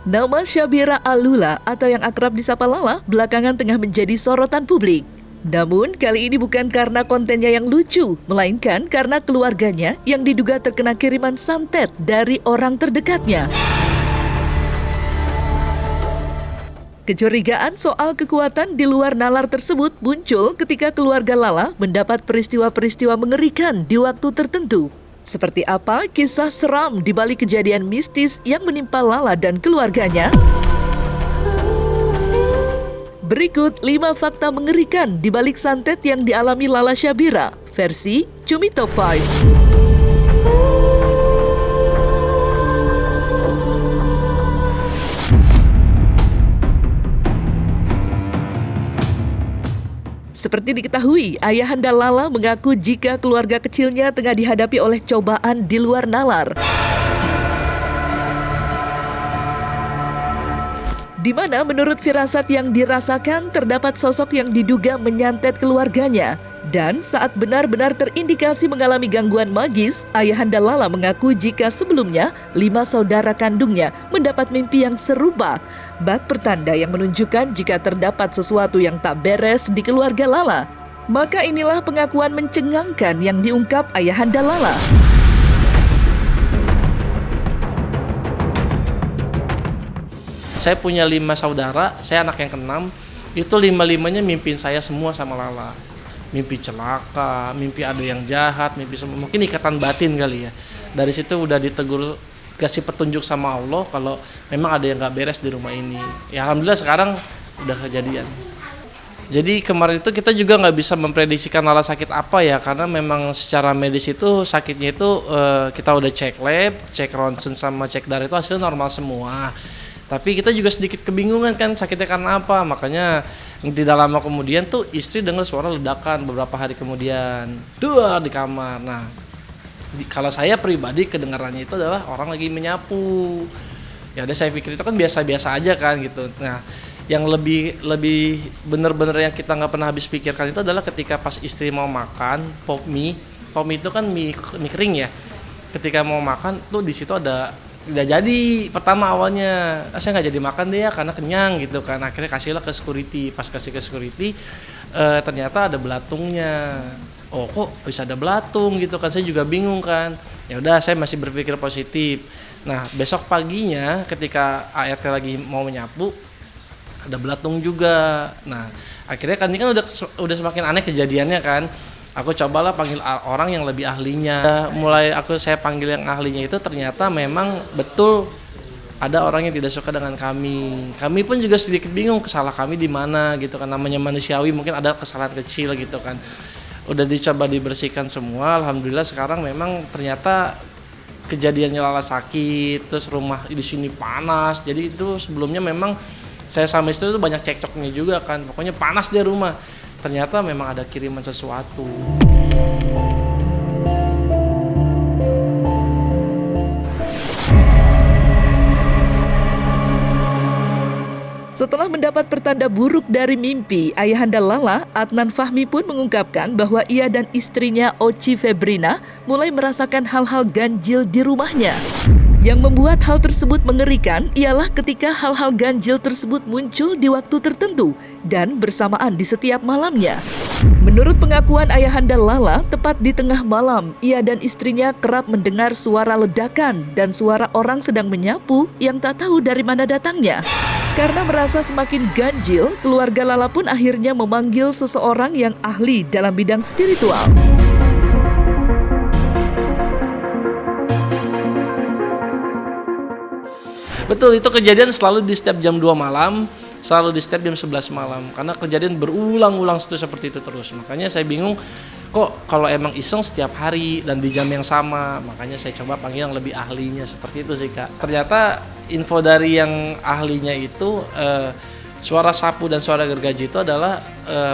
Nama Syabira Alula atau yang akrab disapa Lala belakangan tengah menjadi sorotan publik. Namun kali ini bukan karena kontennya yang lucu, melainkan karena keluarganya yang diduga terkena kiriman santet dari orang terdekatnya. Kecurigaan soal kekuatan di luar nalar tersebut muncul ketika keluarga Lala mendapat peristiwa-peristiwa mengerikan di waktu tertentu. Seperti apa kisah seram di balik kejadian mistis yang menimpa Lala dan keluarganya? Berikut 5 fakta mengerikan di balik santet yang dialami Lala Syabira, versi Cumi Top 5. Seperti diketahui, ayahanda Lala mengaku jika keluarga kecilnya tengah dihadapi oleh cobaan di luar nalar. Di mana menurut firasat yang dirasakan terdapat sosok yang diduga menyantet keluarganya. Dan saat benar-benar terindikasi mengalami gangguan magis, ayahanda Lala mengaku jika sebelumnya 5 saudara kandungnya mendapat mimpi yang serupa. Bak pertanda yang menunjukkan jika terdapat sesuatu yang tak beres di keluarga Lala. Maka inilah pengakuan mencengangkan yang diungkap ayahanda Lala. Saya punya 5 saudara, saya anak yang ke-6. Itu 5-5-nya mimpin saya semua sama Lala. Mimpi celaka, mimpi ada yang jahat, mimpi mungkin ikatan batin kali ya. Dari situ udah ditegur, kasih petunjuk sama Allah kalau memang ada yang gak beres di rumah ini. Ya alhamdulillah sekarang udah kejadian. Jadi kemarin itu kita juga nggak bisa memprediksikan Lala sakit apa ya, karena memang secara medis itu sakitnya itu kita udah cek lab, cek ronsen sama cek darah itu hasilnya normal semua. Tapi kita juga sedikit kebingungan kan sakitnya karena apa, makanya tidak lama kemudian tuh istri dengar suara ledakan beberapa hari kemudian, duar di kamar. Nah, kalau saya pribadi kedengarannya itu adalah orang lagi menyapu. Ya udah saya pikir itu kan biasa-biasa aja kan gitu. Nah, yang lebih bener-bener yang kita nggak pernah habis pikirkan itu adalah ketika pas istri mau makan pop mie itu kan mie kering ya. Ketika mau makan tuh di situ ada tidak jadi pertama awalnya saya nggak jadi makan deh ya karena kenyang gitu kan, akhirnya kasihlah ke security. Pas kasih ke security ternyata ada belatungnya. Oh kok bisa ada belatung gitu kan, saya juga bingung kan. Ya udah saya masih berpikir positif. Nah besok paginya ketika ART lagi mau menyapu ada belatung juga. Nah akhirnya kan ini kan udah semakin aneh kejadiannya kan. Aku cobalah panggil orang yang lebih ahlinya. Mulai saya panggil yang ahlinya itu ternyata memang betul ada orang yang tidak suka dengan kami. Kami pun juga sedikit bingung kesalahan kami di mana gitu kan, namanya manusiawi mungkin ada kesalahan kecil gitu kan. Udah dicoba dibersihkan semua, alhamdulillah sekarang memang ternyata kejadiannya Lala sakit, terus rumah di sini panas. Jadi itu sebelumnya memang saya sama istri itu banyak cekcoknya juga kan. Pokoknya panas di rumah. Ternyata memang ada kiriman sesuatu. Setelah mendapat pertanda buruk dari mimpi, ayahanda Lala, Adnan Fahmi pun mengungkapkan bahwa ia dan istrinya Oci Febrina mulai merasakan hal-hal ganjil di rumahnya. Yang membuat hal tersebut mengerikan ialah ketika hal-hal ganjil tersebut muncul di waktu tertentu dan bersamaan di setiap malamnya. Menurut pengakuan ayahanda Lala, tepat di tengah malam, ia dan istrinya kerap mendengar suara ledakan dan suara orang sedang menyapu yang tak tahu dari mana datangnya. Karena merasa semakin ganjil, keluarga Lala pun akhirnya memanggil seseorang yang ahli dalam bidang spiritual. Betul, itu kejadian selalu di setiap jam 2 malam, selalu di setiap jam 11 malam. Karena kejadian berulang-ulang seperti itu terus. Makanya saya bingung, kok kalau emang iseng setiap hari dan di jam yang sama. Makanya saya coba panggil yang lebih ahlinya, seperti itu sih Kak. Ternyata info dari yang ahlinya itu, suara sapu dan suara gergaji itu adalah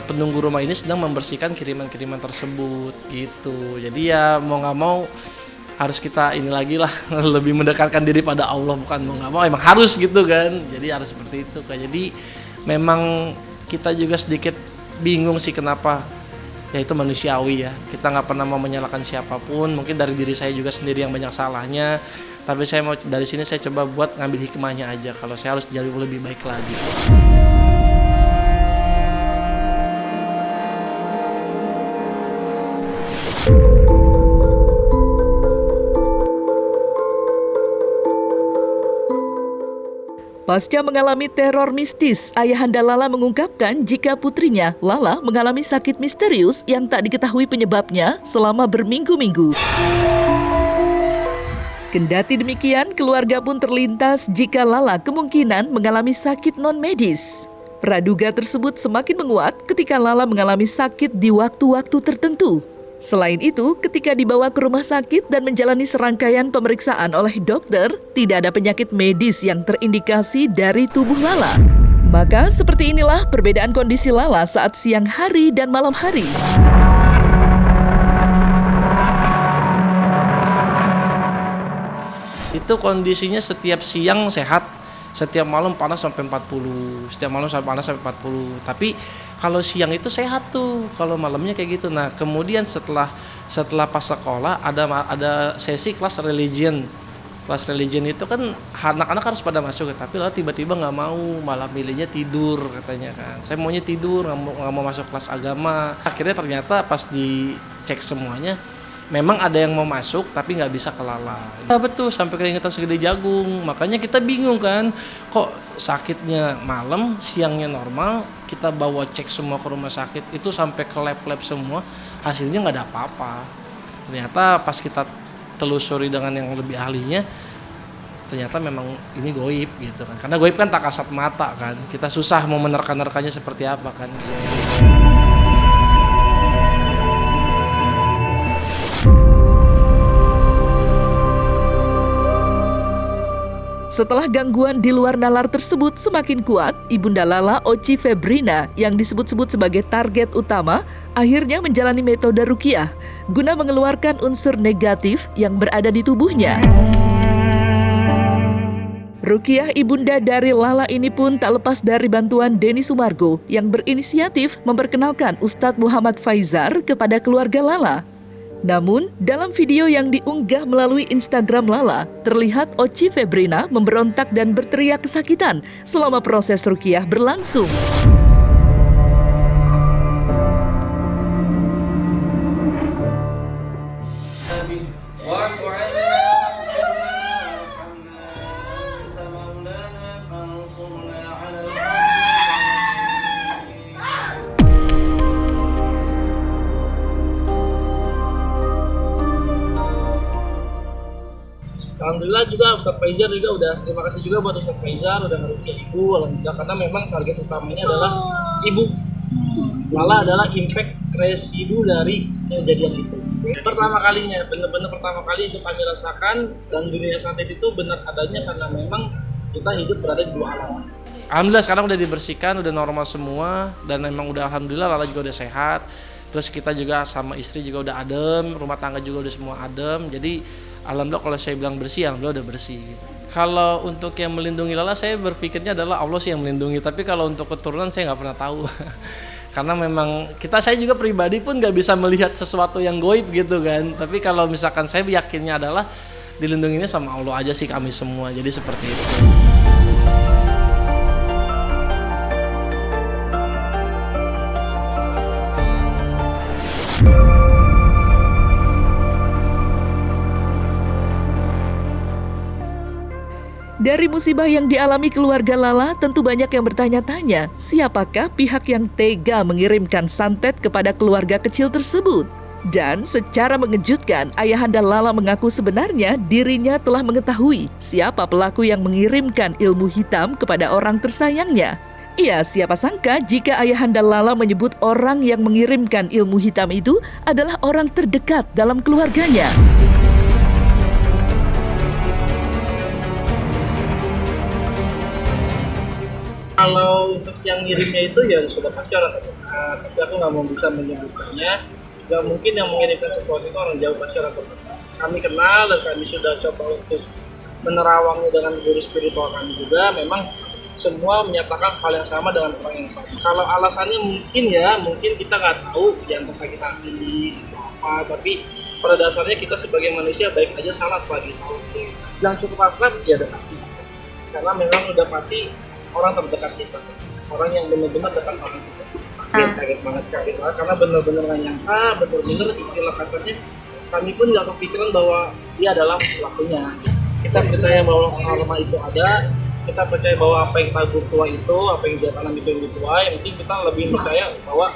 penunggu rumah ini sedang membersihkan kiriman-kiriman tersebut gitu. Jadi ya mau nggak mau harus kita ini lagi lah lebih mendekatkan diri pada Allah, bukan mau nggak mau emang harus gitu kan. Jadi harus seperti itu Kak. Jadi memang kita juga sedikit bingung sih kenapa, ya itu manusiawi ya, kita nggak pernah mau menyalahkan siapapun. Mungkin dari diri saya juga sendiri yang banyak salahnya, Tapi saya mau dari sini saya coba buat ngambil hikmahnya aja kalau saya harus jadi lebih baik lagi. Pasca mengalami teror mistis, Ayahanda Lala mengungkapkan jika putrinya, Lala, mengalami sakit misterius yang tak diketahui penyebabnya selama berminggu-minggu. Kendati demikian, keluarga pun terlintas jika Lala kemungkinan mengalami sakit non-medis. Praduga tersebut semakin menguat ketika Lala mengalami sakit di waktu-waktu tertentu. Selain itu, ketika dibawa ke rumah sakit dan menjalani serangkaian pemeriksaan oleh dokter, tidak ada penyakit medis yang terindikasi dari tubuh Lala. Maka seperti inilah perbedaan kondisi Lala saat siang hari dan malam hari. Itu kondisinya setiap siang sehat, setiap malam panas sampai 40, setiap malam panas sampai 40. Tapi kalau siang itu sehat tuh, kalau malamnya kayak gitu. Nah, kemudian setelah pas sekolah ada sesi kelas religion. Kelas religion itu kan anak-anak harus pada masuk, tapi lalu tiba-tiba nggak mau, malah milihnya tidur katanya kan. Saya maunya tidur, nggak mau masuk kelas agama. Akhirnya ternyata pas dicek semuanya, memang ada yang mau masuk tapi nggak bisa ke Lala. Ya betul, sampai keringetan segede jagung. Makanya kita bingung kan, kok sakitnya malam, siangnya normal, kita bawa cek semua ke rumah sakit, itu sampai ke lab-lab semua, hasilnya nggak ada apa-apa. Ternyata pas kita telusuri dengan yang lebih ahlinya, ternyata memang ini goib gitu kan. Karena goib kan tak kasat mata kan, kita susah mau menerka-nerkanya seperti apa kan. Setelah gangguan di luar nalar tersebut semakin kuat, Ibunda Lala, Oci Febrina, yang disebut-sebut sebagai target utama, akhirnya menjalani metode ruqyah guna mengeluarkan unsur negatif yang berada di tubuhnya. Ruqyah ibunda dari Lala ini pun tak lepas dari bantuan Denny Sumargo yang berinisiatif memperkenalkan Ustadz Muhammad Faizar kepada keluarga Lala. Namun, dalam video yang diunggah melalui Instagram Lala, terlihat Oci Febrina memberontak dan berteriak kesakitan selama proses ruqyah berlangsung. Alhamdulillah juga Ustadz Faizar juga udah, terima kasih juga buat Ustadz Faizar udah ngeruqyah ibu. Alhamdulillah, karena memang target utamanya adalah ibu. Lala adalah impact residu dari kejadian itu. Pertama kalinya, benar-benar pertama kali itu kami rasakan, dan dunia santet itu benar adanya karena memang kita hidup berada di dua alam. Alhamdulillah sekarang udah dibersihkan, udah normal semua, dan memang udah alhamdulillah Lala juga udah sehat. Terus kita juga sama istri juga udah adem, rumah tangga juga udah semua adem. Jadi alhamdulillah kalau saya bilang bersih, alhamdulillah udah bersih. Kalau untuk yang melindungi Lala, saya berpikirnya adalah Allah sih yang melindungi. Tapi kalau untuk keturunan saya nggak pernah tahu. Karena memang saya juga pribadi pun nggak bisa melihat sesuatu yang goib gitu kan. Tapi kalau misalkan saya yakinnya adalah dilindunginya sama Allah aja sih kami semua. Jadi seperti itu. Dari musibah yang dialami keluarga Lala, tentu banyak yang bertanya-tanya, siapakah pihak yang tega mengirimkan santet kepada keluarga kecil tersebut? Dan secara mengejutkan, Ayahanda Lala mengaku sebenarnya dirinya telah mengetahui siapa pelaku yang mengirimkan ilmu hitam kepada orang tersayangnya. Iya, siapa sangka jika Ayahanda Lala menyebut orang yang mengirimkan ilmu hitam itu adalah orang terdekat dalam keluarganya. Kalau untuk yang ngirimnya itu ya sudah pasti orang terdekat, tapi aku nggak mau bisa menyebutkannya. Gak mungkin yang mengirimkan sesuatu itu orang jauh, pasti orang terdekat. Kami kenal dan kami sudah coba untuk menerawangnya dengan guru spiritual kami juga. Memang semua menyatakan hal yang sama dengan orang yang sama. Kalau alasannya mungkin kita nggak tahu yang sakit hati atau apa, tapi pada dasarnya kita sebagai manusia baik aja salah pagi salah. bilang cukup akrab, ya udah pasti. Karena memang udah pasti orang terdekat kita, orang yang benar-benar dekat sama kita. Kaget banget, karena benar-benar nggak nyangka, benar-benar istilah kasarnya kami pun nggak kepikiran bahwa dia adalah pelakunya. Kita percaya bahwa karma itu ada, kita percaya bahwa apa yang tabur tua itu, apa yang dia tanam itu yang tua, yang penting kita lebih percaya bahwa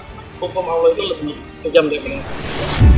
hukum Allah itu lebih kejam daripada yang sana.